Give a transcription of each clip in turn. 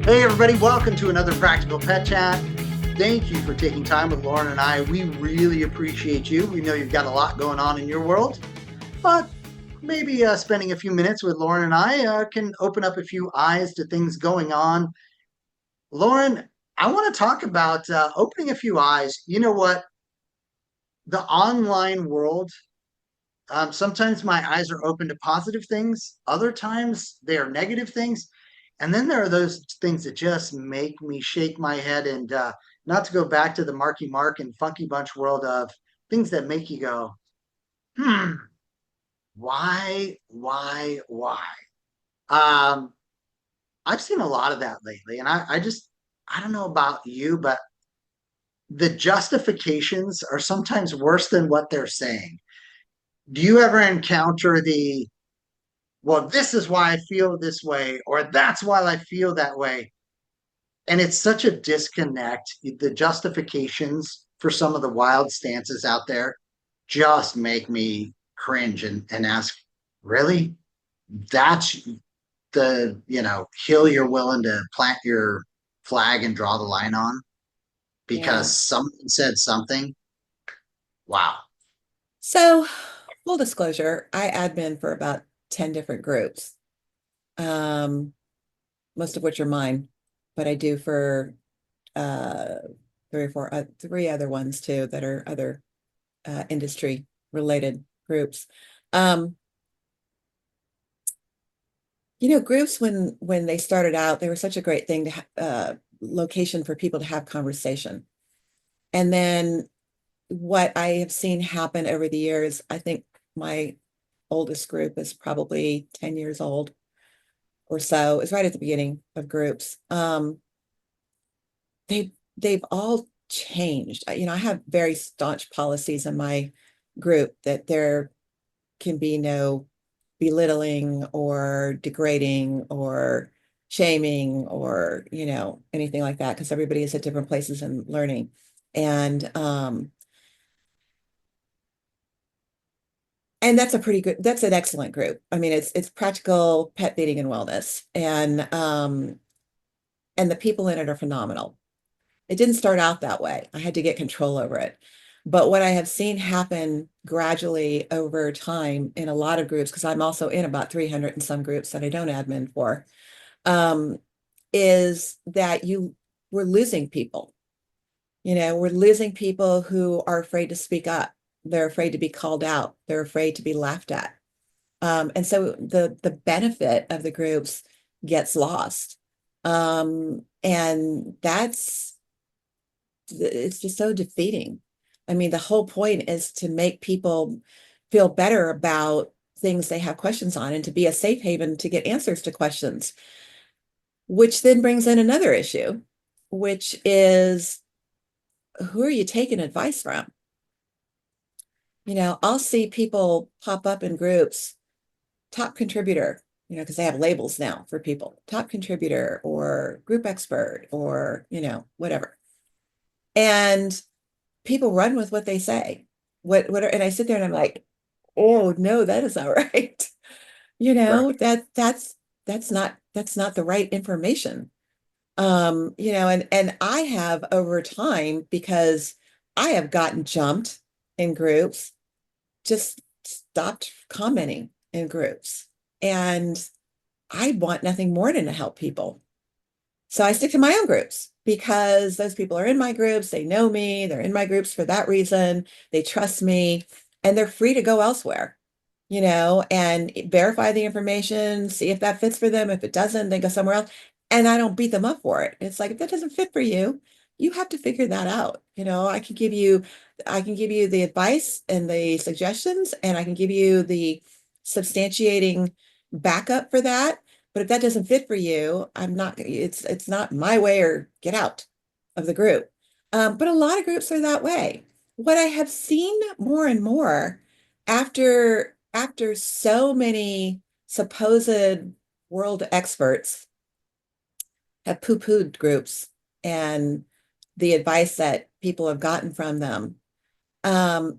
Hey, everybody, welcome to another Practical Pet Chat. Thank you for taking time with Lorin and I. We really appreciate you. We know you've got a lot going on in your world, but maybe spending a few minutes with Lorin and I can open up a few eyes to things going on. Lorin, I want to talk about opening a few eyes. You know what? The online world, sometimes my eyes are open to positive things, other times they are negative things. And then there are those things that just make me shake my head and not to go back to the Marky Mark and Funky Bunch world of things that make you go, hmm, why? Um, I've seen a lot of that lately, and I don't know about you, but the justifications are sometimes worse than what they're saying. Do you ever encounter the, well, this is why I feel this way, or that's why I feel that way? And it's such a disconnect. The justifications for some of the wild stances out there just make me cringe and ask, really? That's the hill you're willing to plant your flag and draw the line on Yeah. because someone said something? Wow. So, full disclosure, I admin for about 10 different groups, um, most of which are mine, but I do for uh, three or four, three other ones too that are other industry related groups. Um, Groups when they started out, they were such a great thing to location for people to have conversation. And then what I have seen happen over the years, I think my oldest group is probably 10 years old or so. It's right at the beginning of groups. They've all changed. I have very staunch policies in my group that there can be no belittling or degrading or shaming or anything like that because everybody is at different places in learning. And that's an excellent group. I mean, it's practical pet feeding and wellness. And the people in it are phenomenal. It didn't start out that way. I had to get control over it. But what I have seen happen gradually over time in a lot of groups, because I'm also in about 300 and some groups that I don't admin for, um, is that we're losing people. We're losing people who are afraid to speak up. They're afraid to be called out. They're afraid to be laughed at. And so the benefit of the groups gets lost. And it's just so defeating. I mean, the whole point is to make people feel better about things they have questions on and to be a safe haven to get answers to questions, which then brings in another issue, which is who are you taking advice from? I'll see people pop up in groups, top contributor, because they have labels now for people, top contributor or group expert or, whatever. And people run with what they say. And I sit there and I'm like, oh no, that is not right. Right. That's not the right information. And I have over time, because I have gotten jumped in groups, just stopped commenting in groups. And I want nothing more than to help people. So I stick to my own groups because those people are in my groups. They know me. They're in my groups for that reason. They trust me and they're free to go elsewhere, and verify the information, see if that fits for them. If it doesn't, they go somewhere else. And I don't beat them up for it. It's like, if that doesn't fit for you, you have to figure that out. I can give you the advice and the suggestions, and I can give you the substantiating backup for that. But if that doesn't fit for you, it's not my way or get out of the group. But a lot of groups are that way. What I have seen more and more after so many supposed world experts have poo-pooed groups and the advice that people have gotten from them,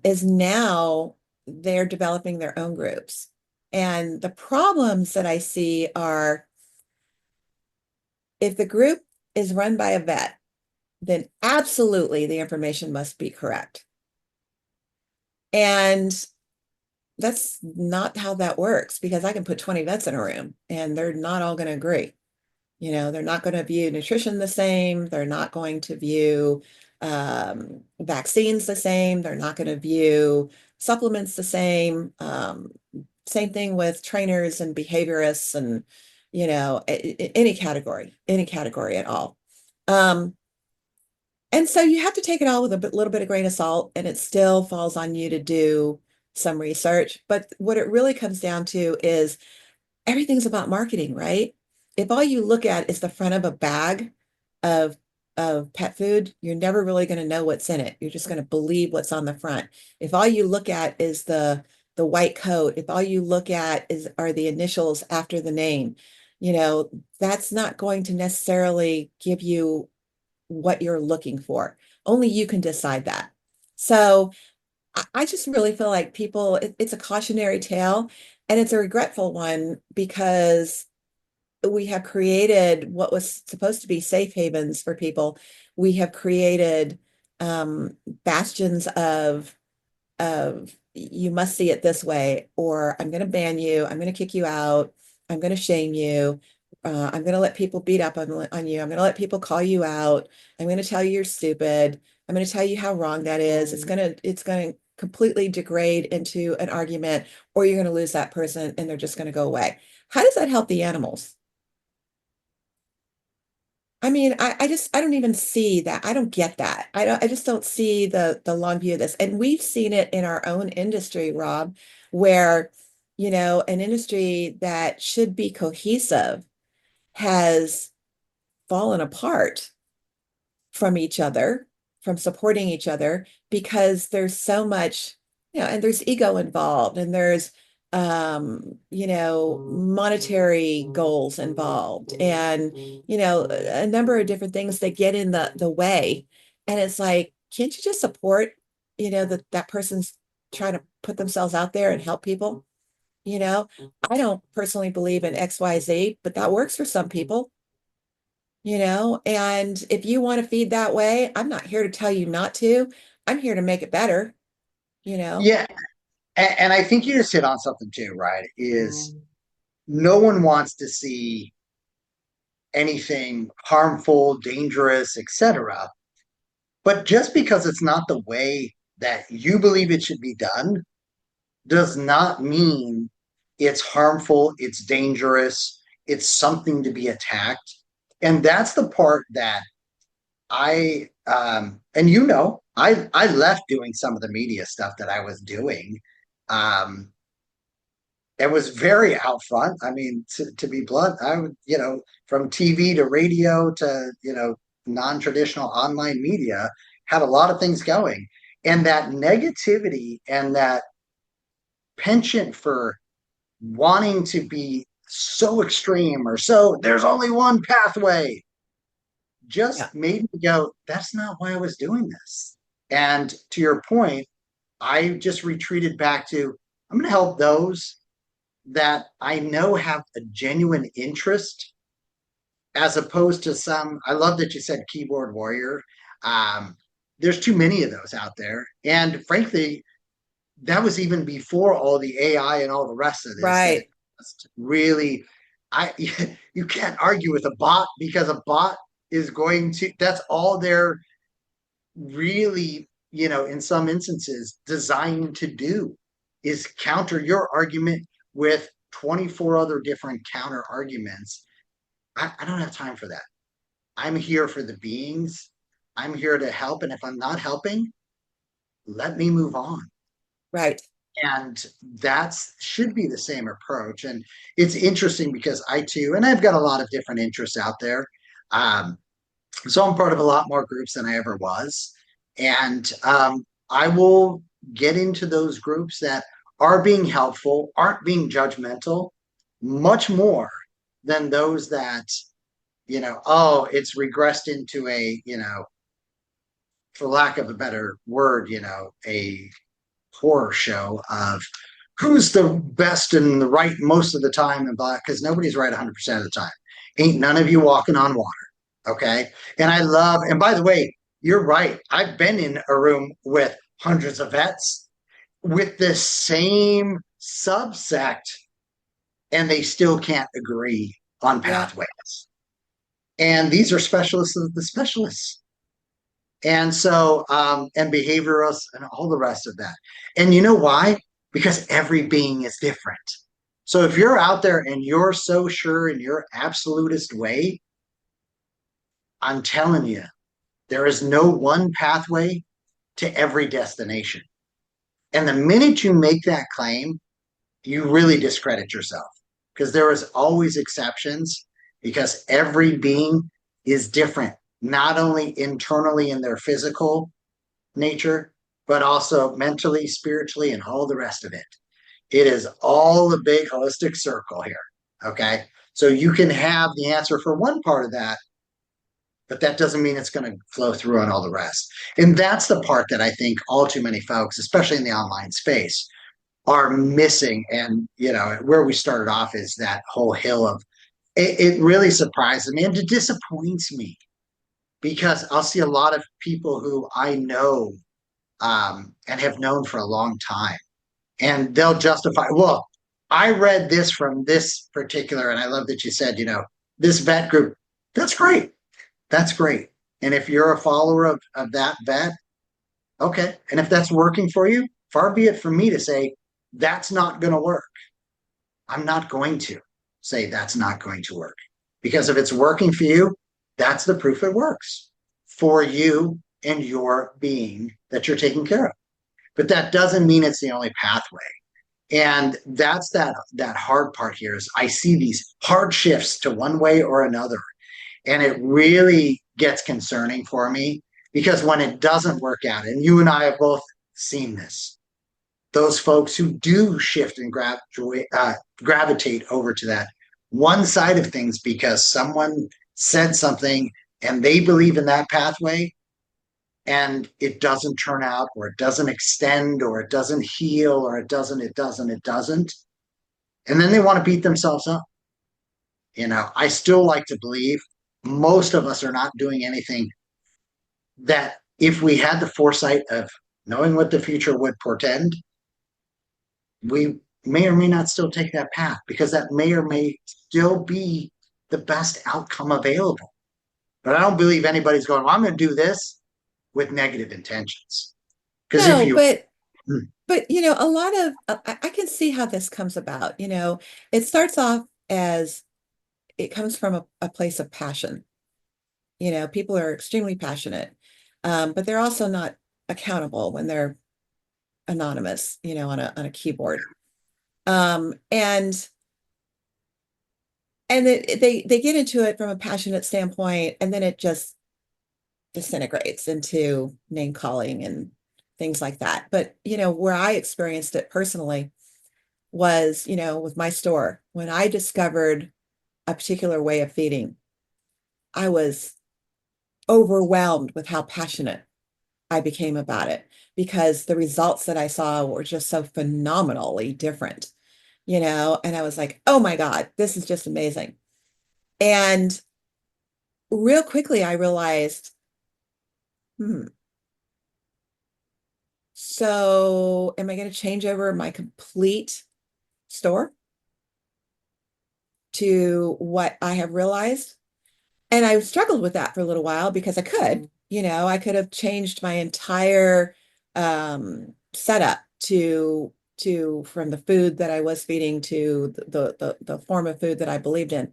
is now they're developing their own groups. And the problems that I see are If the group is run by a vet, then absolutely the information must be correct. And that's not how that works because I can put 20 vets in a room and they're not all going to agree. They're not going to view nutrition the same. They're not going to view vaccines the same. They're not going to view supplements the same. Same thing with trainers and behaviorists and, any category at all. And so you have to take it all with a little bit of grain of salt, and it still falls on you to do some research. But what it really comes down to is everything's about marketing, right? If all you look at is the front of a bag of pet food, you're never really going to know what's in it. You're just going to believe what's on the front. If all you look at is the white coat, if all you look at are the initials after the name, that's not going to necessarily give you what you're looking for. Only you can decide that. So I just really feel like it's a cautionary tale and it's a regretful one because we have created what was supposed to be safe havens for people. We have created bastions of you must see it this way, or I'm going to ban you, I'm going to kick you out, I'm going to shame you, I'm going to let people beat up on you, I'm going to let people call you out, I'm going to tell you you're stupid, I'm going to tell you how wrong that is. It's going to completely degrade into an argument, or you're going to lose that person and they're just going to go away. How does that help the animals? I mean, I don't even see that. I don't get that. I just don't see the long view of this. And we've seen it in our own industry, Rob, where, an industry that should be cohesive has fallen apart from each other, from supporting each other, because there's so much, and there's ego involved, and there's, monetary goals involved, and, a number of different things that get in the way. And it's like, can't you just support, that person's trying to put themselves out there and help people? You know, I don't personally believe in XYZ, but that works for some people. And if you want to feed that way, I'm not here to tell you not to. I'm here to make it better, you know. Yeah, and I think you just hit on something too, right? Is no one wants to see anything harmful, dangerous, etc. But just because it's not the way that you believe it should be done does not mean it's harmful, it's dangerous, it's something to be attacked. And that's the part that and I left doing some of the media stuff that I was doing. Um, it was very out front. I mean, to be blunt, I would, from TV to radio to, non-traditional online media, had a lot of things going. And that negativity and that penchant for wanting to be so extreme or so there's only one pathway Yeah, just made me go, that's not why I was doing this. And to your point, I just retreated back to, I'm going to help those that I know have a genuine interest as opposed to some. I love that you said keyboard warrior. Um, there's too many of those out there. And frankly, that was even before all the AI and all the rest of this that right, just really, I you can't argue with a bot because a bot is going to, that's all they're really, in some instances designed to do is counter your argument with 24 other different counter arguments. I don't have time for that. I'm here for the beings. I'm here to help. And if I'm not helping, let me move on. right. And that should be the same approach. And it's interesting because I too, and I've got a lot of different interests out there. Um, so I'm part of a lot more groups than I ever was. And I will get into those groups that are being helpful, aren't being judgmental, much more than those that, oh, it's regressed into a, for lack of a better word, a horror show of who's the best and the right most of the time and blah, because nobody's right 100% of the time. Ain't none of you walking on water. Okay. And I love, and by the way, you're right. I've been in a room with hundreds of vets with the same subsect, and they still can't agree on Yeah. pathways. And these are specialists of the specialists. And so, and behaviorists and all the rest of that. And you know why? Because every being is different. So if you're out there and you're so sure in your absolutist way, I'm telling you, there is no one pathway to every destination. And the minute you make that claim, you really discredit yourself because there is always exceptions because every being is different, not only internally in their physical nature, but also mentally, spiritually, and all the rest of it. It is all a big holistic circle here. Okay. So you can have the answer for one part of that, but that doesn't mean it's going to flow through on all the rest. And that's the part that I think all too many folks, especially in the online space, are missing. And, you know, where we started off is that whole hill of it really surprises me and it disappoints me because I'll see a lot of people who I know and have known for a long time. And they'll justify, well, I read this from this particular, and I love that you said, you know, this vet group. That's great. That's great. And if you're a follower of that vet, okay. And if that's working for you, far be it from me to say that's not going to work. I'm not going to say that's not going to work because if it's working for you, that's the proof it works for you and your being that you're taking care of. But that doesn't mean it's the only pathway. And that's that hard part here is I see these hard shifts to one way or another. And it really gets concerning for me because when it doesn't work out, and you and I have both seen this, those folks who do shift and gravitate over to that one side of things because someone said something and they believe in that pathway and it doesn't turn out or it doesn't extend or it doesn't heal or it doesn't and then they want to beat themselves up. You know, I still like to believe most of us are not doing anything that if we had the foresight of knowing what the future would portend, we may or may not still take that path because that may or may still be the best outcome available. But I don't believe anybody's going, well, I'm going to do this with negative intentions. Because if No, you, but a lot of I can see how this comes about. It starts off as it comes from a place of passion. People are extremely passionate, but they're also not accountable when they're anonymous, on a keyboard. And they get into it from a passionate standpoint, and then it just disintegrates into name calling and things like that. But where I experienced it personally was, with my store. When I discovered a particular way of feeding, I was overwhelmed with how passionate I became about it because the results that I saw were just so phenomenally different, and I was like, oh my God, this is just amazing. And real quickly, I realized, hmm, so am I going to change over my complete store to what I have realized? And I struggled with that for a little while because I could have changed my entire setup to from the food that I was feeding to the form of food that I believed in.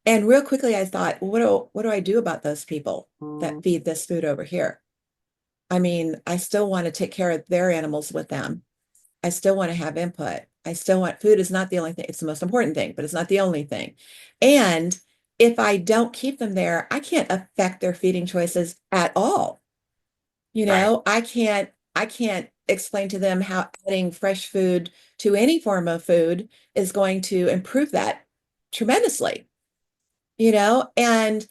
And real quickly I thought, well, what do I do about those people that feed this food over here? I mean, I still want to take care of their animals with them. I still want to have input. I still want food is not the only thing. It's the most important thing, but it's not the only thing. And if I don't keep them there, I can't affect their feeding choices at all. right, I can't explain to them how adding fresh food to any form of food is going to improve that tremendously, and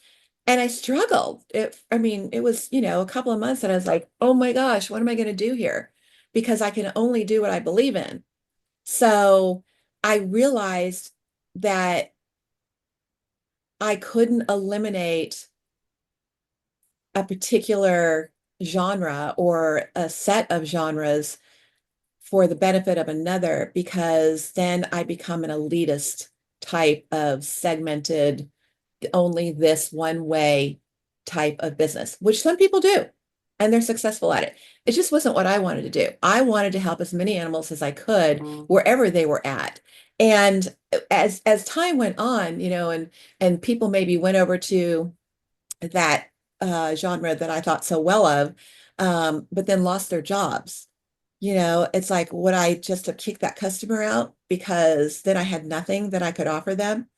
I struggled. I mean, it was, a couple of months and I was like, oh my gosh, what am I going to do here? Because I can only do what I believe in. So I realized that I couldn't eliminate a particular genre or a set of genres for the benefit of another, because then I become an elitist type of segmented, only this one way type of business, which some people do, and they're successful at it. It just wasn't what I wanted to do. I wanted to help as many animals as I could wherever they were at. And as time went on, and people maybe went over to that genre that I thought so well of, but then lost their jobs. It's like, would I just have kicked that customer out because then I had nothing that I could offer them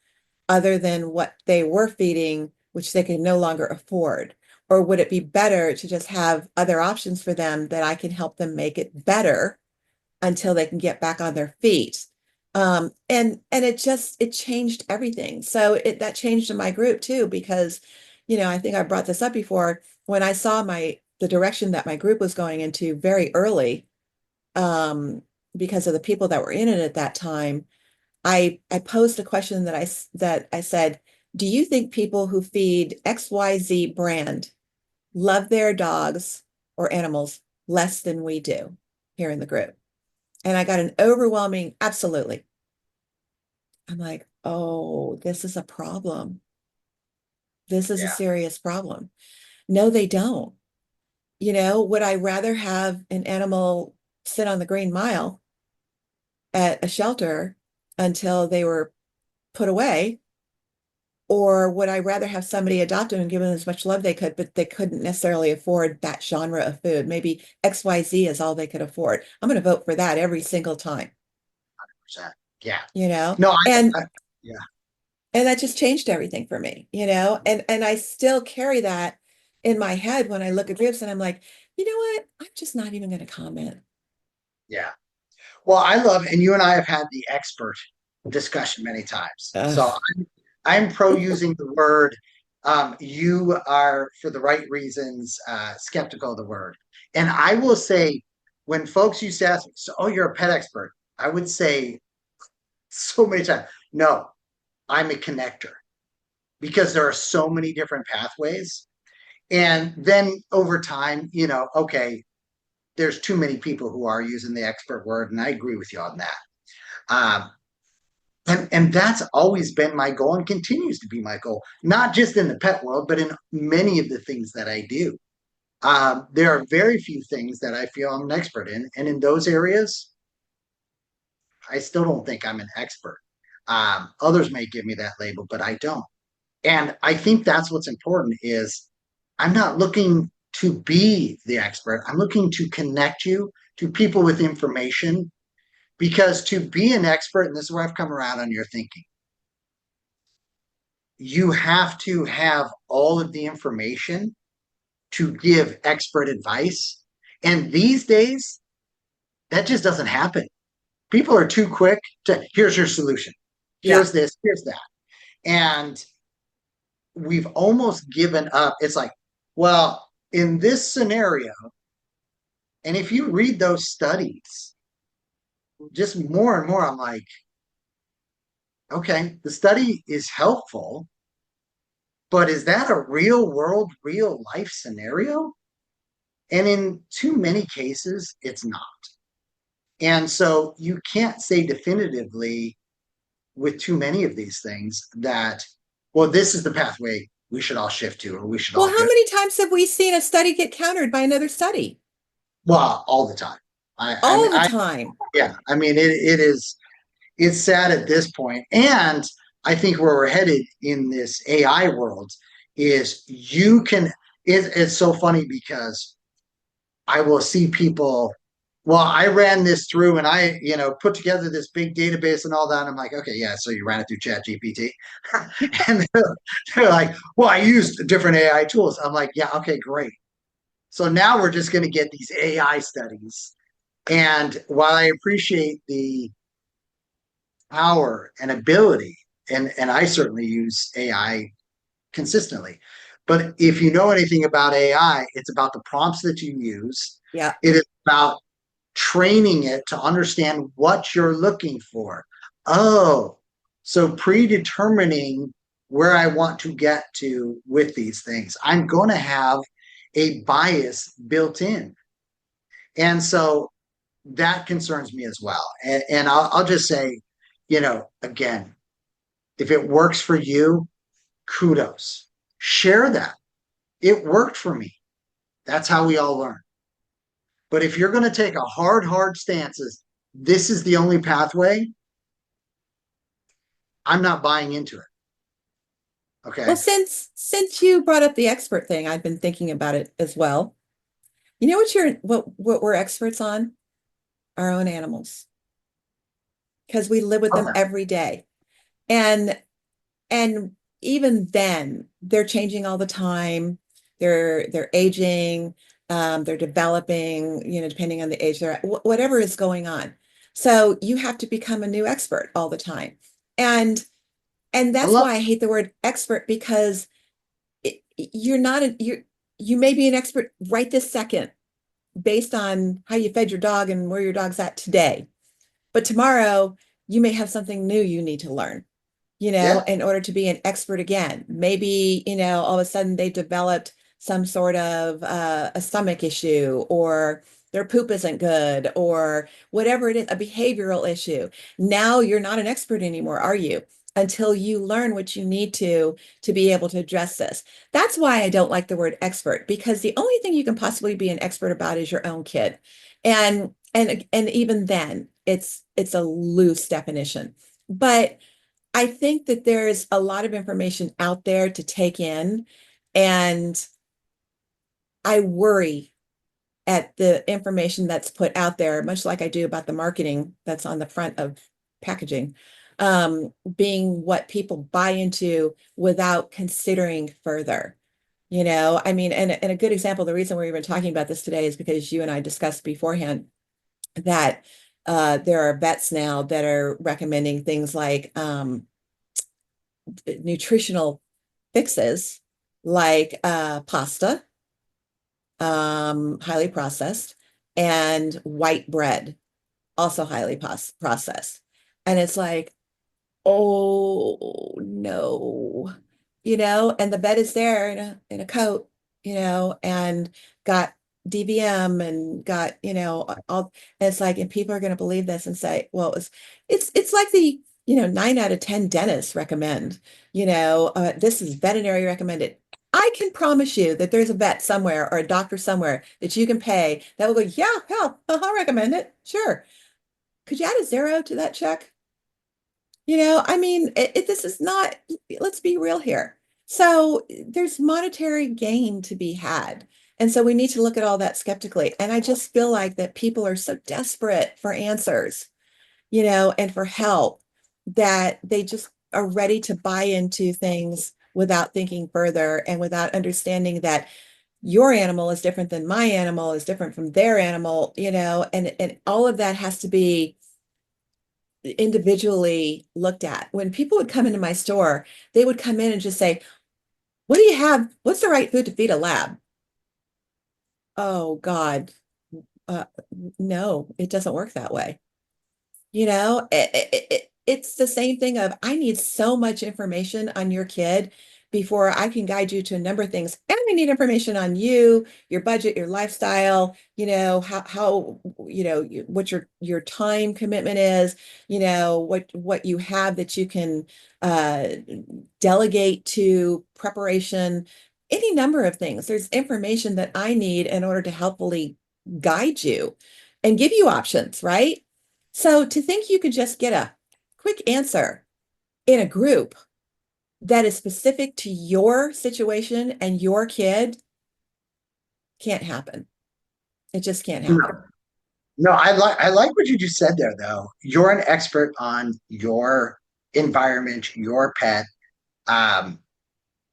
other than what they were feeding, which they could no longer afford? Or would it be better to just have other options for them that I can help them make it better until they can get back on their feet? And it changed everything. So that changed in my group too, because, I think I brought this up before. When I saw the direction that my group was going into very early, um, because of the people that were in it at that time, I posed a question that I said, do you think people who feed XYZ brand love their dogs or animals less than we do here in the group? And I got an overwhelming absolutely. I'm like, oh, this is a problem. This is a Yeah. serious problem. No, they don't. Would I rather have an animal sit on the Green Mile at a shelter until they were put away? Or would I rather have somebody adopt them and give them as much love they could, but they couldn't necessarily afford that genre of food? Maybe XYZ is all they could afford. I'm going to vote for that every single time, Percent. Yeah. you know? No, And yeah. and that just changed everything for me, and I still carry that in my head when I look at groups and I'm like, you know what? I'm just not even going to comment. Yeah. Well, I love, and you and I have had the expert discussion many times. So Ugh. I'm pro using the word. You are, for the right reasons, skeptical of the word. And I will say, when folks used to ask me, so, oh, you're a pet expert, I would say so many times, no, I'm a connector because there are so many different pathways. And then over time, okay, there's too many people who are using the expert word, and I agree with you on that. Um, and that's always been my goal and continues to be my goal, not just in the pet world, but in many of the things that I do. There are very few things that I feel I'm an expert in. And in those areas, I still don't think I'm an expert. Others may give me that label, but I don't. And I think that's what's important is I'm not looking to be the expert. I'm looking to connect you to people with information because to be an expert, and this is where I've come around on your thinking, you have to have all of the information to give expert advice. And these days, that just doesn't happen. People are too quick to, here's your solution. Yeah. Here's this, here's that. And we've almost given up. It's like, well, in this scenario, and if you read those studies, just more and more, I'm like, okay, the study is helpful, but is that a real world, real life scenario? And in too many cases, it's not. And so you can't say definitively with too many of these things that, well, this is the pathway we should all shift to, or we should Well, all how go. many times have we seen a study get countered by another study? Well, all the time. I mean, All the time. yeah, I mean, it's sad at this point. And I think where we're headed in this AI world is it's so funny because I will see people. Well, I ran this through and I, put together this big database and all that. And I'm like, okay, yeah, so you ran it through Chat GPT. And they're like, well, I used different AI tools. I'm like, yeah, okay, great. So now we're just going to get these AI studies. And while I appreciate the power and ability, and I certainly use AI consistently. But if you know anything about AI, it's about the prompts that you use. Yeah. It is about training it to understand what you're looking for. Oh, so predetermining where I want to get to with these things. I'm going to have a bias built in. And so that concerns me as well. And I'll just say, again, if it works for you, kudos. Share that. It worked for me. That's how we all learn. But if you're going to take a hard stances, this is the only pathway, I'm not buying into it. Well, Okay. since you brought up the expert thing, I've been thinking about it as well. You know what we're experts on? Our own animals, because we live with them Okay. every day. And and even then, they're changing all the time. They're aging, they're developing, depending on the age they're at, whatever is going on. So you have to become a new expert all the time. And and I that's love why I hate the word expert because you're not you may be an expert right this second based on how you fed your dog and where your dog's at today. But tomorrow you may have something new you need to learn, yeah. in order to be an expert again. Maybe, all of a sudden they've developed some sort of a stomach issue, or their poop isn't good, or whatever it is, a behavioral issue. Now you're not an expert anymore, are you? Until you learn what you need to be able to address this. That's why I don't like the word expert, because the only thing you can possibly be an expert about is your own kid. And even then, it's a loose definition. But I think that there's a lot of information out there to take in, and I worry at the information that's put out there, much like I do about the marketing that's on the front of packaging, being what people buy into without considering further. I mean, and a good example, the reason we're even talking about this today is because you and I discussed beforehand that there are vets now that are recommending things like nutritional fixes like pasta, highly processed, and white bread, also highly processed. And it's like, oh no, and the vet is there in a coat, and got DVM and got, all, and it's like, and people are going to believe this and say, well, it's like the, 9 out of 10 dentists recommend, this is veterinary recommended. I can promise you that there's a vet somewhere or a doctor somewhere that you can pay that will go, yeah, hell, I'll recommend it. Sure. Could you add a zero to that check? I mean, this is not, let's be real here. So there's monetary gain to be had. And so we need to look at all that skeptically. And I just feel like that people are so desperate for answers, and for help, that they just are ready to buy into things without thinking further and without understanding that your animal is different than my animal is different from their animal, and all of that has to be individually looked at. When people would come into my store, they would come in and just say, what do you have? What's the right food to feed a lab? Oh God. Uh, no, it doesn't work that way. It's the same thing of I need so much information on your kid before I can guide you to a number of things. And I need information on you, your budget, your lifestyle, how what your time commitment is, what you have that you can uh, delegate to preparation, any number of things. There's information that I need in order to helpfully guide you and give you options, right? So to think you could just get a quick answer in a group that is specific to your situation and your kid can't happen. It just can't No, happen. no, I like what you just said there though. You're an expert on your environment, your pet. Um,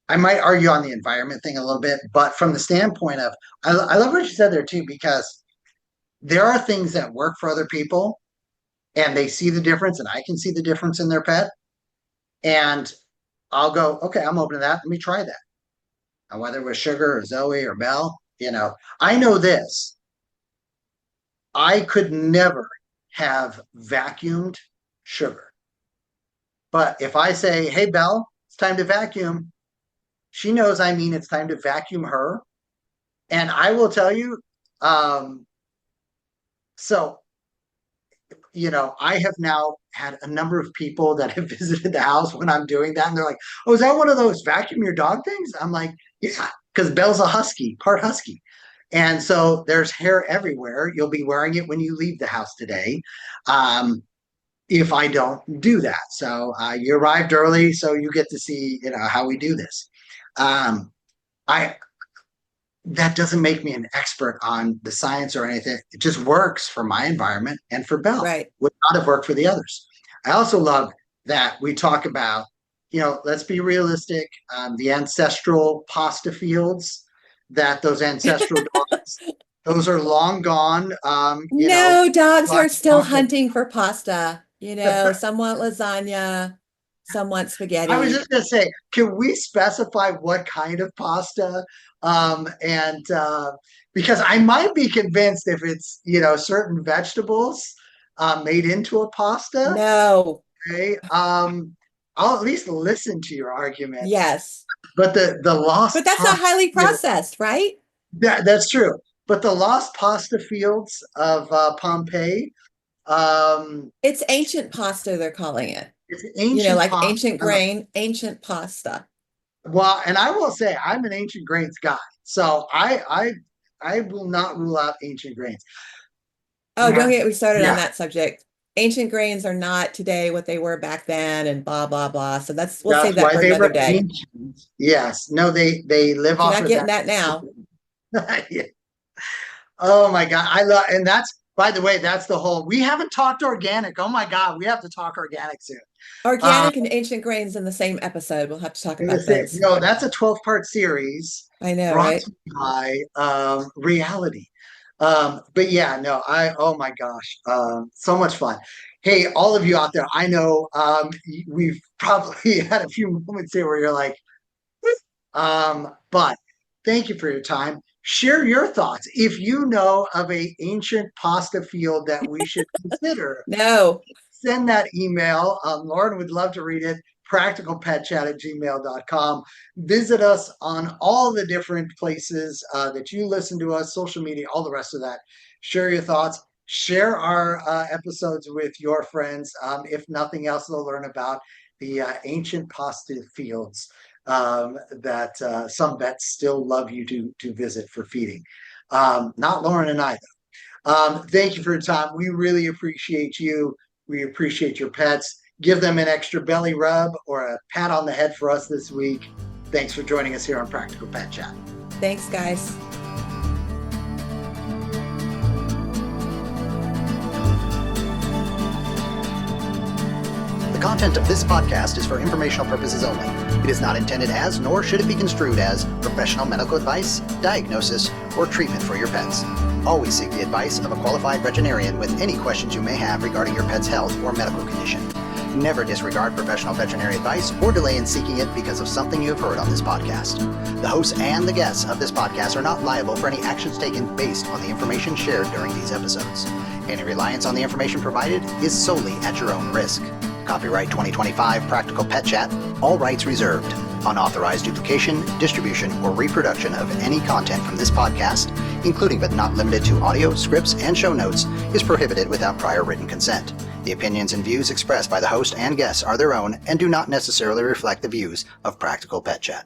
I might argue on the environment thing a little bit, but from the standpoint of, I love what you said there too, because there are things that work for other people and they see the difference, and I can see the difference in their pet. And I'll go, okay, I'm open to that. Let me try that. And whether it was Sugar or Zoe or Belle, I know this. I could never have vacuumed Sugar. But if I say, hey, Belle, it's time to vacuum. She knows I mean it's time to vacuum her. And I will tell you, um, so, I have now had a number of people that have visited the house when I'm doing that. And they're like, oh, is that one of those vacuum your dog things? I'm like, yeah, because Belle's a husky, part husky. And so there's hair everywhere. You'll be wearing it when you leave the house today. If I don't do that. So you arrived early, so you get to see, how we do this. Um, I That doesn't make me an expert on the science or anything. It just works for my environment and for Belle. Right. Would not have worked for the others. I also love that we talk about, let's be realistic. The ancestral pasta fields that those ancestral dogs, those are long gone. No, dogs are But still hunting for pasta. Some want lasagna, some want I was spaghetti. just going to say, can we specify what kind of pasta? And Because I might be convinced if it's, certain vegetables made into a pasta, No. okay, I'll at least listen to your argument. Yes. But the lost But that's not pasta highly field, processed, right? that's true. But the lost pasta fields of Pompeii, um, It's ancient pasta, they're calling it. it's ancient Like pasta. ancient grain, ancient pasta. Well, and I will say I'm an ancient grains guy, so I will not rule out ancient grains. Oh, don't get me started on Yeah, that subject. Ancient grains are not today what they were back then, and blah blah blah. So we'll save that's that why for they another were day. ancient. Yes, no, they live But you're off not of getting that now. that. Yeah. Oh my God, I love, and that's by the way, that's the whole. We haven't talked organic. Oh my God, we have to talk organic soon. Um, Organic and ancient grains in the same episode. We'll have to talk in the about same, those. no, that's a 12-part series I know, brought right? to you by Reality. But yeah, no, oh my gosh, so much fun. Hey, all of you out there, I know we've probably had a few moments here where you're like, but thank you for your time. Share your thoughts. If you know of a ancient pasta field that we should consider, No. send that email. Lauren would love to read it. Practicalpetchat@gmail.com. Visit us on all the different places that you listen to us, social media, all the rest of that. Share your thoughts. Share our episodes with your friends. If nothing else, they'll learn about the ancient pasta fields that some vets still love you to visit for feeding. Not Lauren and I, though. Thank you for your time. We really appreciate you. We appreciate your pets. Give them an extra belly rub or a pat on the head for us this week. Thanks for joining us here on Practical Pet Chat. Thanks, guys. The content of this podcast is for informational purposes only. It is not intended as, nor should it be construed as, professional medical advice, diagnosis, or treatment for your pets. Always seek the advice of a qualified veterinarian with any questions you may have regarding your pet's health or medical condition. Never disregard professional veterinary advice or delay in seeking it because of something you have heard on this podcast. The hosts and the guests of this podcast are not liable for any actions taken based on the information shared during these episodes. Any reliance on the information provided is solely at your own risk. Copyright 2025 Practical Pet Chat, all rights reserved. Unauthorized duplication, distribution, or reproduction of any content from this podcast, including but not limited to audio, scripts, and show notes, is prohibited without prior written consent. The opinions and views expressed by the host and guests are their own and do not necessarily reflect the views of Practical Pet Chat.